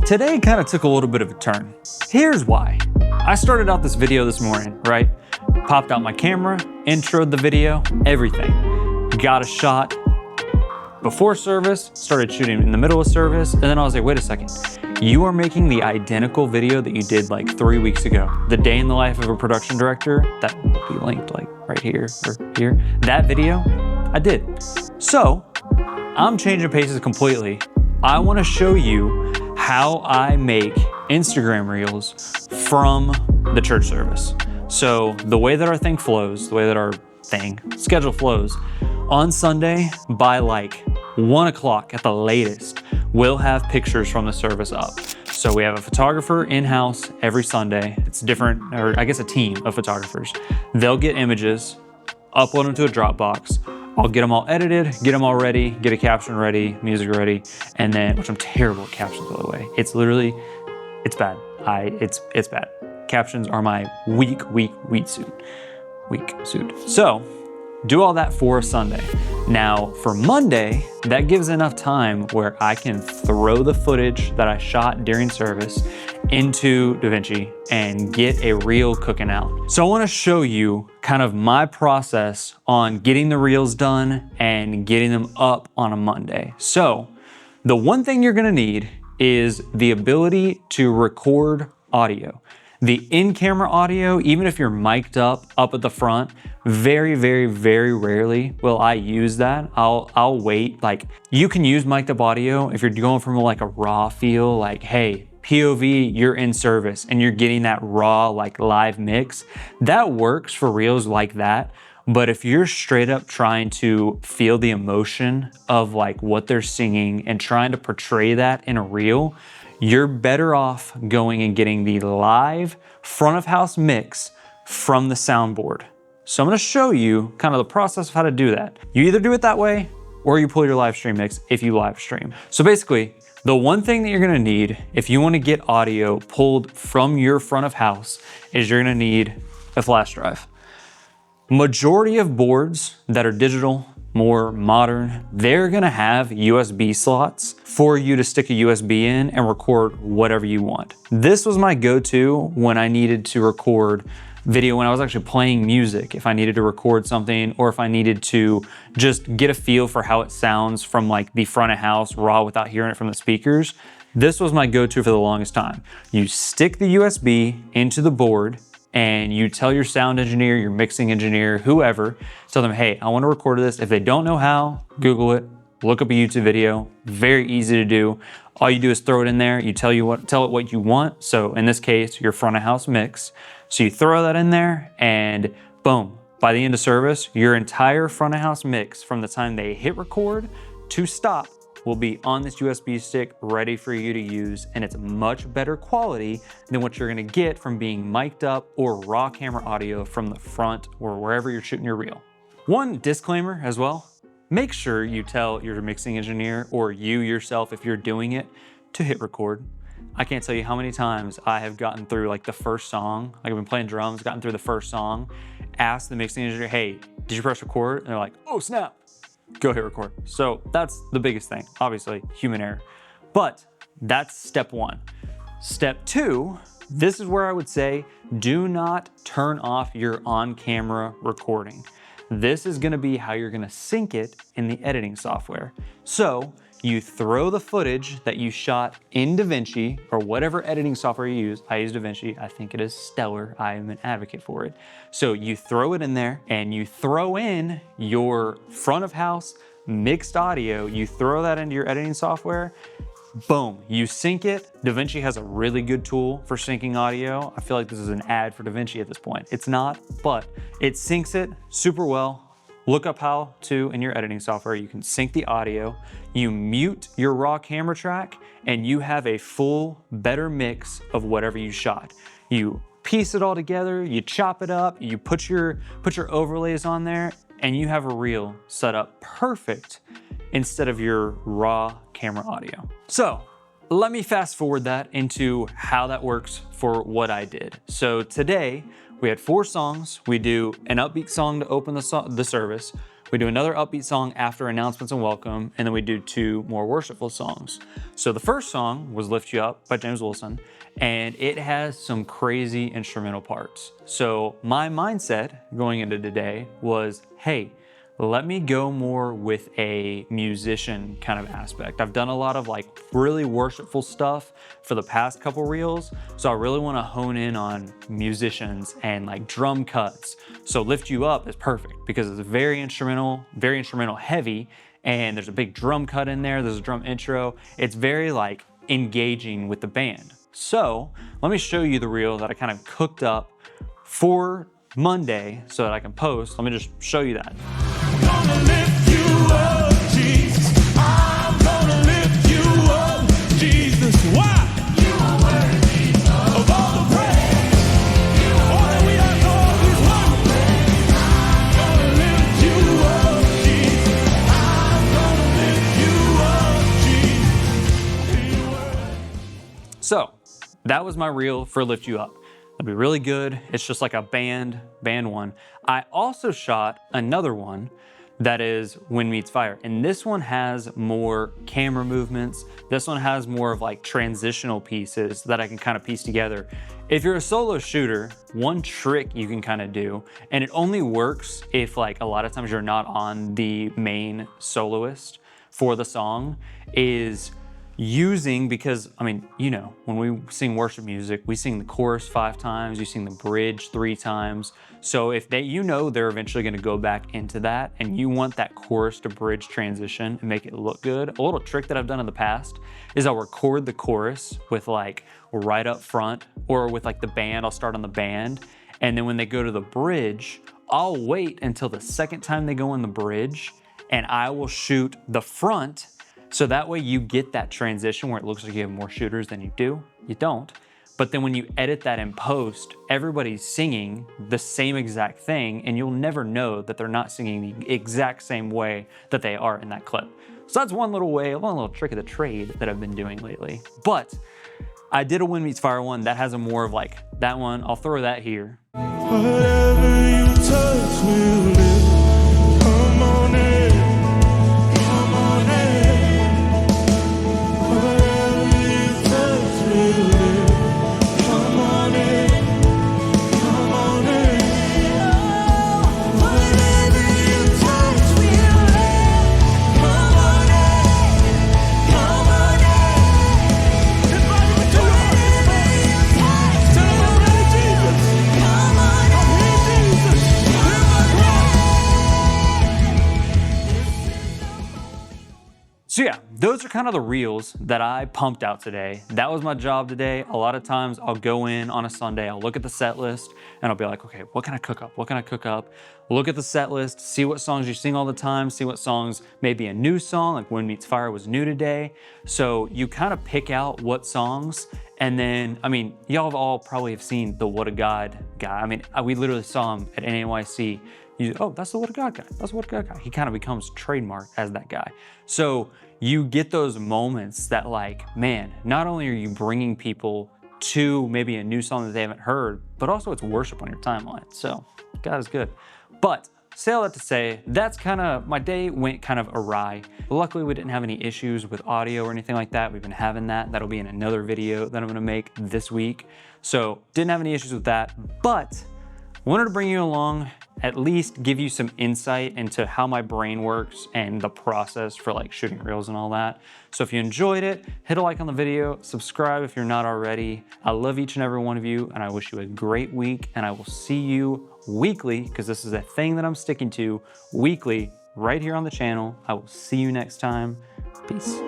Today kind of took a little bit of a turn. Here's why. I started out this video this morning, right? Popped out my camera, introed the video, everything. Got a shot before service, started shooting in the middle of service, and then I was like, wait a second. You are making the identical video that you did like 3 weeks ago. The day in the life of a production director, that will be linked like right here or here. That video, I did. So, I'm changing paces completely. I want to show you how I make Instagram Reels from the church service. So the way that our thing flows, the way that our schedule flows, on Sunday by like 1 o'clock at the latest, we'll have pictures from the service up. So we have a photographer in-house every Sunday. It's different, or I guess a team of photographers. They'll get images, upload them to a Dropbox. I'll get them all edited, get them all ready, get a caption ready, music ready, and then, which I'm terrible at captions by the way. It's literally, it's bad. It's bad. Captions are my weak suit. So, do all that for a Sunday. Now, for Monday, that gives enough time where I can throw the footage that I shot during service into DaVinci and get a reel cooking out. So I wanna show you kind of my process on getting the reels done and getting them up on a Monday. So the one thing you're gonna need is the ability to record audio. The in-camera audio, even if you're mic'd up at the front, very rarely will I use that. I'll wait. Like, you can use mic'd up audio if you're going from like a raw feel, like, hey, POV, you're in service and you're getting that raw, like live mix. That works for reels like that. But if you're straight up trying to feel the emotion of like what they're singing and trying to portray that in a reel, you're better off going and getting the live front of house mix from the soundboard. So I'm gonna show you kind of the process of how to do that. You either do it that way or you pull your live stream mix if you live stream. So basically, the one thing that you're gonna need if you wanna get audio pulled from your front of house is you're gonna need a flash drive. Majority of boards that are digital, more modern, they're gonna have USB slots for you to stick a USB in and record whatever you want. This was my go-to when I needed to record video, when I was actually playing music, if I needed to record something or if I needed to just get a feel for how it sounds from like the front of house raw without hearing it from the speakers. This was my go-to for the longest time. You stick the USB into the board and you tell your sound engineer, your mixing engineer, whoever, tell them, hey, I wanna record this. If they don't know how, Google it, look up a YouTube video, very easy to do. All you do is throw it in there, you tell it what you want. So in this case, your front of house mix. So you throw that in there and boom, by the end of service, your entire front of house mix from the time they hit record to stop will be on this USB stick ready for you to use, and it's much better quality than what you're gonna get from being mic'd up or raw camera audio from the front or wherever you're shooting your reel. One disclaimer as well, make sure you tell your mixing engineer or you yourself, if you're doing it, to hit record. I can't tell you how many times I have gotten through like the first song, like I've been playing drums, gotten through the first song, asked the mixing engineer, hey, did you press record? And they're like, oh snap, go hit record. So that's the biggest thing, obviously human error. But that's step one. Step two, this is where I would say, do not turn off your on-camera recording. This is gonna be how you're gonna sync it in the editing software. So you throw the footage that you shot in DaVinci or whatever editing software you use. I use DaVinci, I think it is stellar. I am an advocate for it. So you throw it in there and you throw in your front of house mixed audio. You throw that into your editing software, boom, you sync it. DaVinci has a really good tool for syncing audio. I feel like this is an ad for DaVinci at this point. It's not, but it syncs it super well. Look up how to, in your editing software, you can sync the audio, you mute your raw camera track, and you have a full, better mix of whatever you shot. You piece it all together, you chop it up, you put your overlays on there, and you have a reel set up perfect instead of your raw camera audio. So let me fast forward that into how that works for what I did. So today, we had 4 songs. We do an upbeat song to open the service. We do another upbeat song after announcements and welcome, and then we do 2 more worshipful songs. So the first song was Lift You Up by James Wilson, and it has some crazy instrumental parts. So my mindset going into today was, hey, let me go more with a musician kind of aspect. I've done a lot of like really worshipful stuff for the past couple reels, so I really want to hone in on musicians and like drum cuts. So Lift You Up is perfect because it's very instrumental heavy, and there's a big drum cut in there, there's a drum intro. It's very like engaging with the band. So let me show you the reel that I kind of cooked up for Monday so that I can post. Let me just show you that. Gonna lift you up, Jesus. I'm gonna lift you up, Jesus. Why? You are worthy of all the praise. All that we have done is one. Gonna lift you up, Jesus. I'm gonna lift you up, Jesus. So that was my reel for Lift You Up. It'll be really good. It's just like a band one. I also shot another one that is Wind Meets Fire. And this one has more camera movements. This one has more of like transitional pieces that I can kind of piece together. If you're a solo shooter, one trick you can kind of do, and it only works if like a lot of times you're not on the main soloist for the song, is using, because I mean, you know, when we sing worship music, we sing the chorus 5 times, you sing the bridge 3 times. So if they, you know, they're eventually going to go back into that, and you want that chorus to bridge transition and make it look good. A little trick that I've done in the past is I'll record the chorus with like right up front, or with like the band, I'll start on the band. And then when they go to the bridge, I'll wait until the second time they go in the bridge, and I will shoot the front. So that way you get that transition where it looks like you have more shooters than you do. You don't. But then when you edit that in post, everybody's singing the same exact thing, and you'll never know that they're not singing the exact same way that they are in that clip. So that's one little way, one little trick of the trade that I've been doing lately. But I did a Wind Meets Fire one that has a more of like that one. I'll throw that here. Whatever you touch will live. Come on in. Come on in. Whatever you touch will live. Come on in. Come on in. Whatever you touch will live. Come on in. Come on in. Invite him into your heart. Tell him I'm ready, Jesus. Come on in. I'm here, Jesus. Hear my cry. So yeah, those are kind of the reels that I pumped out today. That was my job today. A lot of times I'll go in on a Sunday, I'll look at the set list, and I'll be like, okay, what can I cook up? What can I cook up? Look at the set list, see what songs you sing all the time, see what songs may be a new song, like Wind Meets Fire was new today. So you kind of pick out what songs, and then, I mean, y'all have all probably have seen the What a God guy. I mean, we literally saw him at NAYC. Oh, that's the What a God guy. That's the What a God guy. He kind of becomes trademarked as that guy. So you get those moments that like, man, not only are you bringing people to maybe a new song that they haven't heard, but also it's worship on your timeline. So God is good. But say all that to say, that's kind of, my day went kind of awry. Luckily, we didn't have any issues with audio or anything like that. We've been having that. That'll be in another video that I'm gonna make this week. So didn't have any issues with that, but wanted to bring you along, at least give you some insight into how my brain works and the process for like shooting reels and all that. So if you enjoyed it, hit a like on the video, subscribe if you're not already. I love each and every one of you, and I wish you a great week, and I will see you weekly, because this is a thing that I'm sticking to weekly right here on the channel. I will see you next time. Peace.